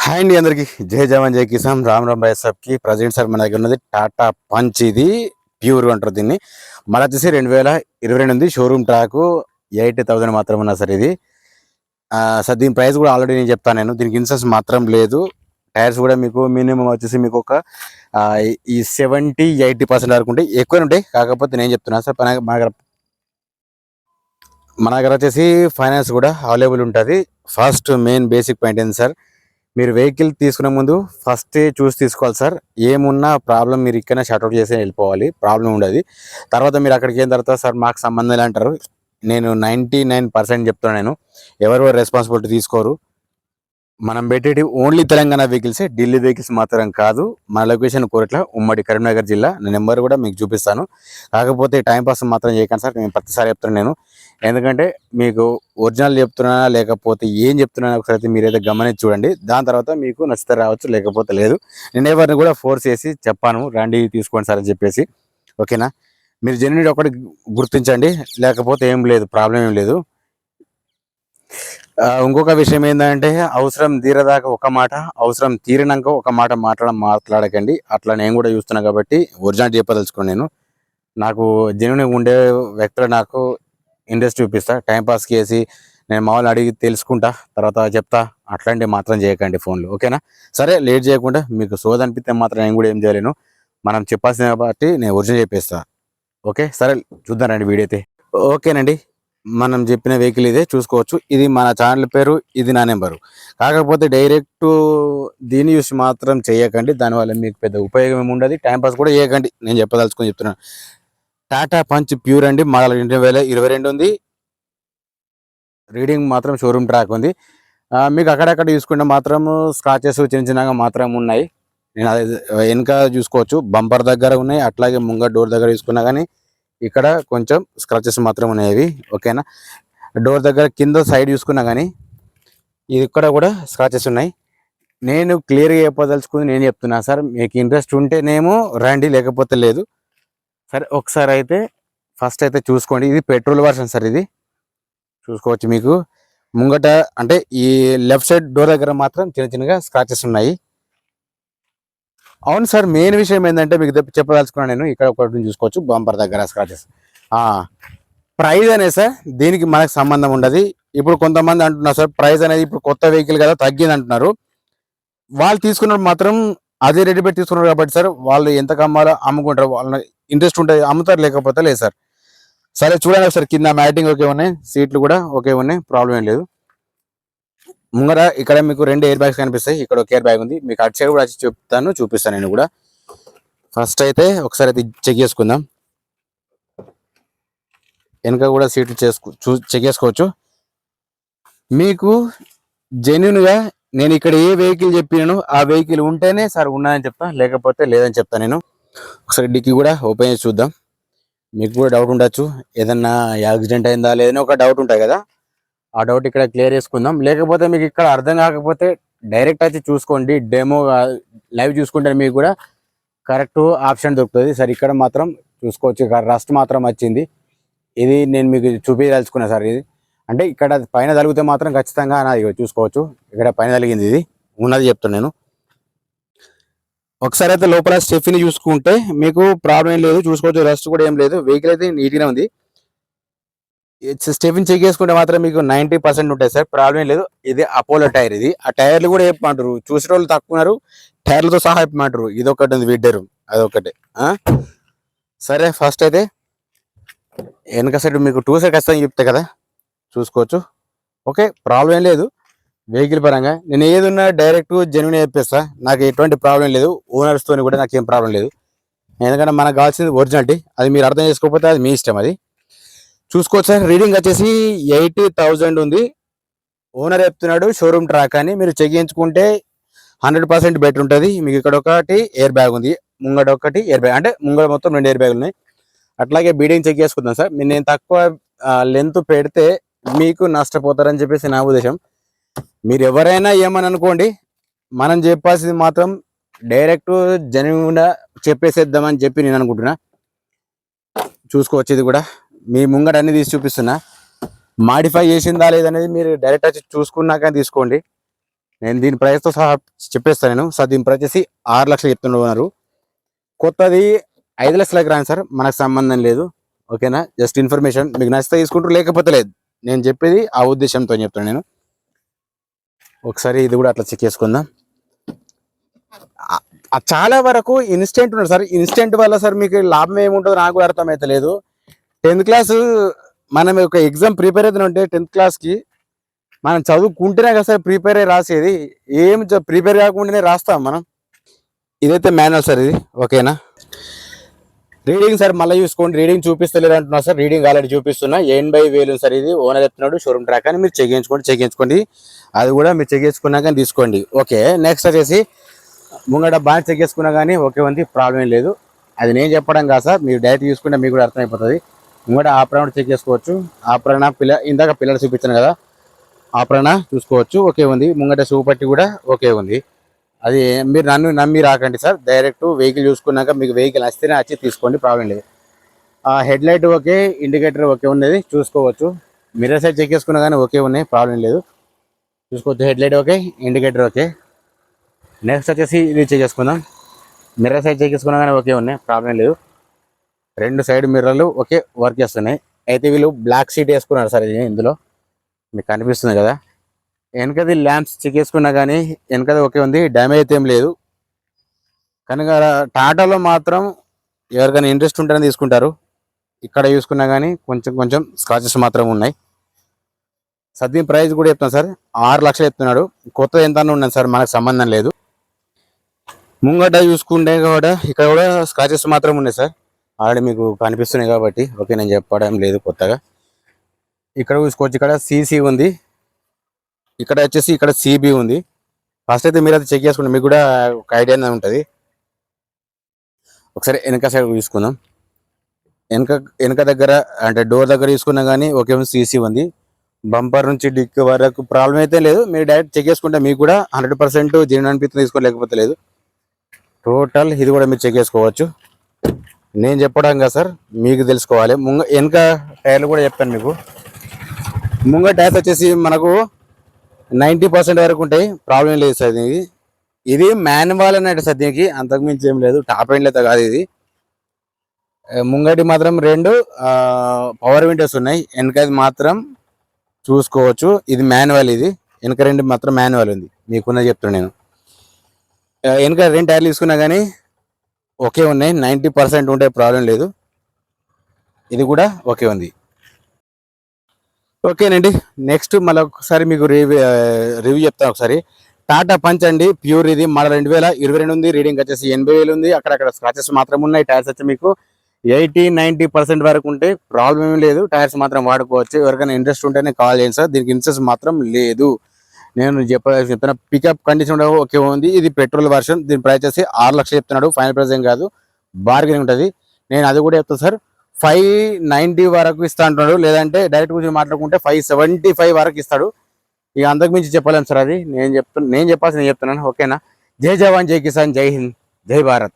Hi అండి అందరికి జై జవాన్ జై కిసాన్ రామ్ రామ్ భాయ్ సాబ్కి ప్రజెంట్ సార్ మన దగ్గర ఉన్నది టాటా పంచ్. ఇది ప్యూర్ అంటారు దీన్ని. మన వచ్చేసి 2022 ఉంది. షోరూమ్ ట్రాక్ 80,000 మాత్రం ఉన్నా సార్ ఇది. సార్ దీని ప్రైస్ కూడా ఆల్రెడీ నేను చెప్తాను. నేను దీనికి ఇన్సూరెన్స్ మాత్రం లేదు. టైర్స్ కూడా మీకు మినిమం వచ్చేసి మీకు ఒక ఈ 70-80% వరకు ఉంటాయి, ఎక్కువనే ఉంటాయి. కాకపోతే నేను చెప్తున్నాను సార్ మన దగ్గర వచ్చేసి ఫైనాన్స్ కూడా అవైలబుల్ ఉంటుంది. ఫస్ట్ మెయిన్ బేసిక్ పాయింట్ ఏంటి సార్, మీరు వెహికల్ తీసుకునే ముందు ఫస్ట్ చూసి తీసుకోవాలి సార్. ఏమున్నా ప్రాబ్లం మీరు ఇక్కడ షార్ట్అవుట్ చేసి వెళ్ళిపోవాలి, ప్రాబ్లం ఉండదు. తర్వాత మీరు అక్కడికి అయిన తర్వాత సార్ మాకు సంబంధం అంటారు. నేను 99% చెప్తున్నాను, నేను ఎవరు రెస్పాన్సిబిలిటీ తీసుకోరు. మనం పెట్టేటి ఓన్లీ తెలంగాణ వెహికల్సే, ఢిల్లీ వెహికల్స్ మాత్రం కాదు. మన లొకేషన్ కోరట్ల, ఉమ్మడి కరీంనగర్ జిల్లా. నా నెంబర్ కూడా మీకు చూపిస్తాను. కాకపోతే టైంపాస్ మాత్రం చేయకండి సార్, నేను ప్రతిసారి చెప్తున్నాను నేను. ఎందుకంటే మీకు ఒరిజినల్ చెప్తున్నా లేకపోతే ఏం చెప్తున్నాను ఒకసారి మీరైతే గమనించి చూడండి. దాని తర్వాత మీకు నచ్చితే రావచ్చు, లేకపోతే లేదు. నేను ఎవరిని కూడా ఫోర్స్ చేసి చెప్పాను రండి తీసుకోండి సార్ అని చెప్పేసి. ఓకేనా, మీరు జెన్యున్ ఒకటి గుర్తించండి, లేకపోతే ఏం లేదు, ప్రాబ్లం ఏం లేదు. ఇంకొక విషయం ఏంటంటే, అవసరం తీరదాకా ఒక మాట, అవసరం తీరినాక ఒక మాట మాట్లాడకండి. అట్లా నేను కూడా చూస్తున్నా కాబట్టి ఒరిజినల్ చెప్పదలుచుకున్నాను. నేను నాకు జెన్యున్ ఉండే వ్యక్తులు నాకు ఇంట్రెస్ట్ చూపిస్తా. టైంపాస్కి వేసి నేను మామూలు అడిగి తెలుసుకుంటా, తర్వాత చెప్తా. అట్లాంటివి మాత్రం చేయకండి ఫోన్లు. ఓకేనా, సరే లేట్ చేయకుండా మీకు సోది అనిపిస్తే మాత్రం నేను కూడా ఏం చేయలేను. మనం చెప్పాల్సిన బట్టి నేను ఒరిజినల్ చెప్పేస్తా. ఓకే, సరే చూద్దాం రండి వీడియో అయితే. ఓకేనండి, మనం చెప్పిన వెహికల్ ఇదే, చూసుకోవచ్చు. ఇది మన ఛానల్ పేరు, ఇది నా నెంబరు. కాకపోతే డైరెక్ట్ దీన్ని చూసి మాత్రం చేయకండి, దానివల్ల మీకు పెద్ద ఉపయోగం ఏమి ఉండదు. టైంపాస్ కూడా చేయకండి, నేను చెప్పదలుచుకొని చెప్తున్నాను. టాటా పంచ్ ప్యూర్ అండి, మోడల్ 2022 ఉంది. రీడింగ్ మాత్రం షోరూమ్ ట్రాక్ ఉంది. మీకు అక్కడక్కడ చూసుకుంటే మాత్రం స్క్రాచెస్ చిన్న చిన్నగా మాత్రం ఉన్నాయి. నేను అది వెనుక చూసుకోవచ్చు, బంపర్ దగ్గర ఉన్నాయి. అట్లాగే ముంగ డోర్ దగ్గర చూసుకున్నా కానీ ఇక్కడ కొంచెం స్క్రాచెస్ మాత్రం ఉన్నాయి. ఓకేనా, డోర్ దగ్గర కింద సైడ్ చూసుకున్నా కానీ ఇక్కడ కూడా స్క్రాచెస్ ఉన్నాయి. నేను క్లియర్గా చెప్పదలుచుకుని నేను చెప్తున్నా సార్. మీకు ఇంట్రెస్ట్ ఉంటేనేమో రండి, లేకపోతే లేదు. సరే ఒకసారి అయితే ఫస్ట్ అయితే చూసుకోండి. ఇది పెట్రోల్ వర్షన్ సార్. ఇది చూసుకోవచ్చు. మీకు ముంగట అంటే ఈ లెఫ్ట్ సైడ్ డోర్ దగ్గర మాత్రం చిన్న చిన్నగా స్క్రాచెస్ ఉన్నాయి. అవును సార్, మెయిన్ విషయం ఏంటంటే మీకు చెప్పదలుచుకున్నాను నేను. ఇక్కడ ఒకటి చూసుకోవచ్చు, బంపర్ దగ్గర స్క్రాచెస్. ప్రైజ్ అనేది సార్ దీనికి మనకు సంబంధం ఉండదు. ఇప్పుడు కొంతమంది అంటున్నారు సార్, ప్రైజ్ అనేది ఇప్పుడు కొత్త వెహికల్ కదా తగ్గింది అంటున్నారు. వాళ్ళు తీసుకున్నప్పుడు మాత్రం అదే రేటు పెట్టి తీసుకున్నారు కాబట్టి సార్, వాళ్ళు ఎంత కమ్మాలో అమ్ముకుంటారు. వాళ్ళ ఇంట్రెస్ట్ ఉంటుంది, అమ్ముతారు, లేకపోతే లేదు సార్. సరే చూడండి సార్, కింద మ్యాటింగ్ ఓకే ఉన్నాయి, సీట్లు కూడా ఓకే ఉన్నాయి, ప్రాబ్లం ఏం లేదు. ముంగర ఇక్కడ మీకు 2 ఎయిర్ బ్యాగ్స్ కనిపిస్తాయి. ఇక్కడ ఒక ఎయిర్ బ్యాగ్ ఉంది. మీకు అటు సైడ్ కూడా వచ్చి చూపిస్తాను నేను కూడా. ఫస్ట్ అయితే ఒకసారి అయితే చెక్ చేసుకుందాం. వెనక కూడా సీట్లు చెక్ చేసుకోవచ్చు. మీకు జెన్యున్గా నేను ఇక్కడ ఏ వెహికల్ చెప్పినాను ఆ వెహికల్ ఉంటేనే సార్ ఉన్నాయని చెప్తా, లేకపోతే లేదని చెప్తా నేను. ఒకసారి డిక్కీ కూడా ఓపెన్ చేసి చూద్దాం. మీకు కూడా డౌట్ ఉండొచ్చు, ఏదన్నా యాక్సిడెంట్ అయిందా లేదని ఒక డౌట్ ఉంటుంది కదా, ఆ డౌట్ ఇక్కడ క్లియర్ చేసుకుందాం. లేకపోతే మీకు ఇక్కడ అర్థం కాకపోతే డైరెక్ట్ వచ్చి చూసుకోండి, డెమో లైవ్ చూసుకుంటే మీకు కూడా కరెక్ట్ ఆప్షన్ దొరుకుతుంది సార్. ఇక్కడ మాత్రం చూసుకోవచ్చు, ఇక్కడ రస్ట్ మాత్రం వచ్చింది. ఇది నేను మీకు చూపించదలుచుకున్నా సార్. ఇది అంటే ఇక్కడ పైన తగిలితే మాత్రం ఖచ్చితంగా నాది చూసుకోవచ్చు. ఇక్కడ పైన తగిలింది, ఇది ఉన్నది చెప్తాను నేను. ఒకసారి అయితే లోపల స్టెఫ్ని చూసుకుంటే మీకు ప్రాబ్లం ఏం లేదు, చూసుకోవచ్చు. రస్ట్ కూడా ఏం లేదు, వెహికల్ అయితే నీట్గానే ఉంది. స్టెఫిన్ చెక్ చేసుకుంటే మాత్రం మీకు 90% ఉంటాయి సార్, ప్రాబ్లం లేదు. ఇది అపోలో టైర్. ఇది ఆ టైర్లు కూడా చెప్పమంటారు, చూసే వాళ్ళు తక్కువ ఉన్నారు, టైర్లతో సహా చెప్పమంటారు. ఇది ఒకటి ఉంది విడ్డరు, అదొకటి. సరే ఫస్ట్ అయితే వెనక సైడ్ మీకు 2 సైడ్ ఖచ్చితంగా చెప్తా కదా, చూసుకోవచ్చు. ఓకే, ప్రాబ్లం ఏం లేదు వెహికల్ పరంగా. నేను ఏది ఉన్నా డైరెక్ట్ జెన్యున్ చెప్పేస్తా, నాకు ఎటువంటి ప్రాబ్లం లేదు. ఓనర్స్తో కూడా నాకు ఏం ప్రాబ్లం లేదు, ఎందుకంటే మనకు కావాల్సింది ఒరిజినాలిటీ. అది మీరు అర్థం చేసుకోకపోతే అది మీ ఇష్టం. అది చూసుకోవచ్చు సార్. రీడింగ్ వచ్చేసి 80,000 ఉంది. ఓనర్ చెప్తున్నాడు షోరూమ్ ట్రాక్ అని. మీరు చెక్ చేయించుకుంటే 100% బెటర్ ఉంటుంది. మీకు ఇక్కడ ఒకటి ఎయిర్ బ్యాగ్ ఉంది, ముంగడ ఒకటి ఎయిర్ బ్యాగ్, అంటే ముంగడ మొత్తం 2 ఎయిర్ బ్యాగులు ఉన్నాయి. అట్లాగే బీడింగ్ చెక్ చేసుకుందాం సార్. నేను తక్కువ లెంత్ పెడితే మీకు నష్టపోతారని చెప్పేసి నా ఉద్దేశం. మీరు ఎవరైనా ఏమని అనుకోండి, మనం చెప్పాల్సింది మాత్రం డైరెక్ట్ జెన్యూన్గా చెప్పేసేద్దామని చెప్పి నేను అనుకుంటున్నా. చూసుకోవచ్చు, ఇది కూడా మీ ముంగట అన్ని తీసి చూపిస్తున్నా. మాడిఫై చేసిందా లేదనేది మీరు డైరెక్ట్ వచ్చి చూసుకున్నాక తీసుకోండి. నేను దీని ప్రైస్తో సహా చెప్పేస్తాను నేను సార్. దీని ప్రైస్ వచ్చేసి 6 లక్షలు చెప్తున్నారు. కొత్తది 5 లక్షలకు రాను సార్, మనకు సంబంధం లేదు. ఓకేనా, జస్ట్ ఇన్ఫర్మేషన్. మీకు నచ్చితే తీసుకుంటారు, లేకపోతే లేదు. నేను చెప్పేది ఆ ఉద్దేశంతో చెప్తాను నేను. ఒకసారి ఇది కూడా అట్లా చెక్ చేసుకుందాం. చాలా వరకు ఇన్స్టెంట్ ఉన్నారు సార్. ఇన్స్టెంట్ వల్ల సార్ మీకు లాభం ఏముంటుందో నాకు కూడా అర్థమైతే లేదు. 10th క్లాస్ మనం ఒక ఎగ్జామ్ ప్రిపేర్ అవుతూ ఉంటే 10th క్లాస్కి మనం చదువుకుంటేనే కదా సార్ ప్రిపేర్ అయ్యి రాసేది. ఏం ప్రిపేర్ కాకుండానే రాస్తాం మనం. ఇదైతే మాన్యువల్ సార్ ఇది. ఓకేనా, రీడింగ్ సార్ మళ్ళీ చూసుకోండి. రీడింగ్ చూపిస్తలేదు అంటున్నా సార్. రీడింగ్ ఆల్రెడీ చూపిస్తున్నా. 80,000 సార్ ఇది. ఓనర్ చెప్తున్నాడు షోరూమ్ ట్రాక్ అని. మీరు చెక్ అది కూడా మీరు చెక్ చేసుకున్నాక తీసుకోండి. ఓకే, నెక్స్ట్ వచ్చేసి ముంగట బాగా చెక్ చేసుకున్నా కానీ ఓకే ఉంది, ప్రాబ్లం లేదు. అది నేను చెప్పడం కాదు సార్, మీరు డైరెక్ట్ చూసుకుంటే మీకు కూడా అర్థమైపోతుంది. ముంగట ఆపరణ చెక్ చేసుకోవచ్చు. ఆపరణ ఇందాక పిల్లలు చూపించాను కదా, ఆపరణ చూసుకోవచ్చు, ఓకే ఉంది. ముంగట షూ పట్టి కూడా ఓకే ఉంది. అది మీరు నన్ను నమ్మి రాకండి సార్. డైరెక్ట్ వెహికల్ చూసుకున్నాక మీకు వెహికల్ వస్తేనే వచ్చి తీసుకోండి, ప్రాబ్లం లేదు. Head light okay, indicator okay ఉన్నది చూసుకోవచ్చు. మిర్రర్ సైడ్ చెక్ చేసుకున్నా కానీ ఓకే ఉన్నాయి, ప్రాబ్లం లేదు, చూసుకోవచ్చు. Head light okay, indicator okay. Next వచ్చేసి ఇది చెక్ చేసుకుందాం. మిర్రర్ సైడ్ చెక్ చేసుకున్నా కానీ ఓకే ఉన్నాయి, ప్రాబ్లం లేదు. 2 సైడ్ మిర్రర్లు ఓకే వర్క్ చేస్తున్నాయి. అయితే వీళ్ళు బ్లాక్ షీట్ వేసుకున్నారు సార్. ఇది ఇందులో మీకు కనిపిస్తుంది కదా. వెనకది ల్యాంప్స్ చెక్ చేసుకున్నా కానీ వెనకది ఓకే ఉంది, డ్యామేజ్ అయితే ఏం లేదు. కనుక టాటాలో మాత్రం ఎవరికైనా ఇంట్రెస్ట్ ఉంటేనే తీసుకుంటారు. ఇక్కడ చూసుకున్నా కానీ కొంచెం స్క్రాచెస్ మాత్రం ఉన్నాయి. సద్యం ప్రైస్ కూడా చెప్తాను సార్, 6 లక్షలు చెప్తున్నాడు. కొత్తది ఎంత ఉన్నది సార్, మనకు సంబంధం లేదు. ముంగట చూసుకుంటే కూడా ఇక్కడ కూడా స్క్రాచెస్ మాత్రం ఉన్నాయి సార్. ఆల్రెడీ మీకు కనిపిస్తున్నాయి కాబట్టి ఓకే, నేను చెప్పడం లేదు కొత్తగా. ఇక్కడ చూసుకోవచ్చు, ఇక్కడ సీసీ ఉంది, ఇక్కడ వచ్చేసి ఇక్కడ సిబి ఉంది. ఫస్ట్ అయితే మీరు అయితే చెక్ చేసుకుంటే మీకు కూడా ఒక ఐడియా ఉంటుంది. ఒకసారి వెనక సైడ్ చూసుకుందాం. వెనక దగ్గర అంటే డోర్ దగ్గర చూసుకున్నా కానీ ఓకే సీసీ ఉంది. బంపర్ నుంచి డిక్ వరకు ప్రాబ్లం అయితే లేదు. మీరు డైరెక్ట్ చెక్ చేసుకుంటే మీకు కూడా 100% జీవన అనిపిస్తుంది, తీసుకోలేకపోతే లేదు. టోటల్ ఇది కూడా మీరు చెక్ చేసుకోవచ్చు. నేను చెప్పడం కదా సార్, మీకు తెలుసుకోవాలి. వెనక టైర్లు కూడా చెప్తాను మీకు. ముంగ టైర్స్ వచ్చేసి మనకు 90% వరకు ఉంటాయి, ప్రాబ్లం లేదు సార్. ఇది మాన్యువల్ అన్నట్టు సార్, దీనికి అంతకుమించి ఏం లేదు. టాప్ ఎండ్ అయితే కాదు ఇది. ముంగటి మాత్రం 2 పవర్ విండోస్ ఉన్నాయి, వెనకది మాత్రం చూసుకోవచ్చు. ఇది మాన్యువల్, ఇది వెనక 2 మాత్రం మాన్యువల్ ఉంది. మీకున్నది చెప్తున్నాను నేను. వెనక 2 టైర్లు తీసుకున్నా కానీ ఓకే ఉన్నాయి, 90% ఉంటాయి, ప్రాబ్లం లేదు. ఇది కూడా ఓకే ఉంది. ఓకేనండి, నెక్స్ట్ మళ్ళీ ఒకసారి మీకు రివ్యూ చెప్తాను ఒకసారి. టాటా పంచ్ అండి, ప్యూర్ ఇది. మన 2022 ఉంది. రీడింగ్ వచ్చేసి 80,000 ఉంది. అక్కడక్కడ స్క్రాచెస్ మాత్రం ఉన్నాయి. టైర్స్ వచ్చి మీకు 80-90% వరకు ఉంటాయి, ప్రాబ్లం ఏం లేదు. టైర్స్ మాత్రం వాడుకోవచ్చు. ఎవరికైనా ఇంట్రెస్ట్ ఉంటేనే కాల్ చేయండి సార్. దీనికి ఇంట్రెస్ట్ మాత్రం లేదు. నేను చెప్తున్నా పికప్ కండిషన్ కూడా ఓకే ఉంది. ఇది పెట్రోల్ వర్షన్. దీని ప్రైస్ వచ్చి 6 లక్షలు చెప్తున్నాడు. ఫైనల్ ప్రైస్ ఏం కాదు, బార్గెనింగ్ ఉంటుంది. నేను అది కూడా చెప్తాను సార్. 590 వరకు ఇస్తా అంటున్నాడు. లేదంటే డైరెక్ట్ గురించి మాట్లాడుకుంటే 575 వరకు ఇస్తాడు. ఇక అంతకు మించి చెప్పలేము సార్. అది నేను చెప్పాల్సి నేను చెప్తున్నాను. ఓకేనా, జై జవాన్ జై కిసాన్, జై హింద్, జై భారత్.